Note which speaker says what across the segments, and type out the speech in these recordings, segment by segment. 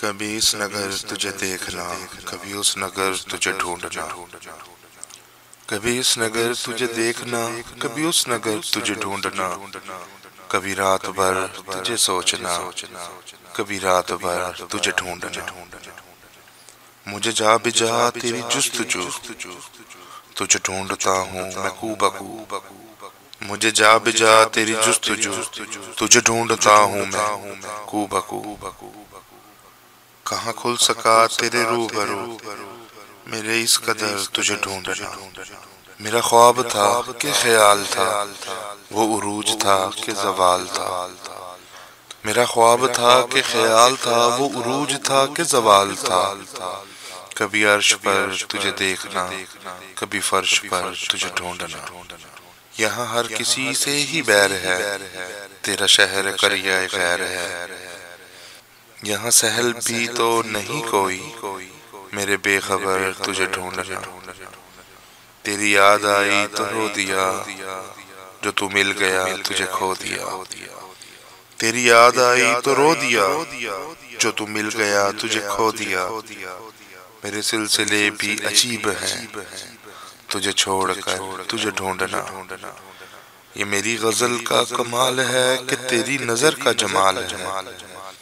Speaker 1: کبھی اس نگر تجھے دیکھنا، کبھی اس نگر تجھے ڈھونڈنا، کبھی اس نگر تجھے دیکھنا، کبھی اس نگر تجھے ڈھونڈنا، کبھی رات بھر تجھے سوچنا، کبھی رات بھر تجھے ڈھونڈنا، مجھے جا بجا تیری جستجو، تجھے ڈھونڈتا ہوں میں کو بکو، مجھے جا بجا تیری جستجو، تجھے ڈھونڈتا ہوں میں کو بکو، کہاں کھل سکا تیرے روبرو میرے اس قدر تجھے ڈھونڈنا، میرا خواب تھا کہ خیال تھا، وہ عروج تھا کہ زوال تھا، میرا خواب تھا کہ خیال تھا، وہ عروج تھا کہ زوال تھا، کبھی عرش پر تجھے دیکھنا، کبھی فرش پر تجھے ڈھونڈنا، یہاں ہر کسی سے ہی بیر ہے، تیرا شہر قریہ غیر ہے، یہاں سہل بھی تو نہیں کوئی، میرے بے خبر تجھے ڈھونڈنا، تیری یاد آئی تو رو دیا، جو تو مل گیا تجھے کھو دیا، تیری یاد آئی تو رو دیا، جو تو مل گیا تجھے کھو دیا، میرے سلسلے بھی عجیب ہیں، تجھے چھوڑ کر تجھے ڈھونڈنا، یہ میری غزل کا کمال ہے کہ تیری نظر کا جمال ہے،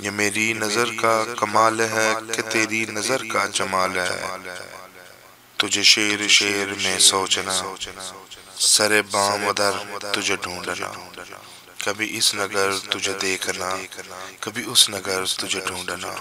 Speaker 1: یہ میری نظر کا کمال ہے کہ تیری نظر کا جمال ہے، تجھے شیر شیر میں سوچنا، سر بام در تجھے ڈھونڈنا، کبھی اس نگر تجھے دیکھنا، کبھی اس نگر تجھے ڈھونڈنا۔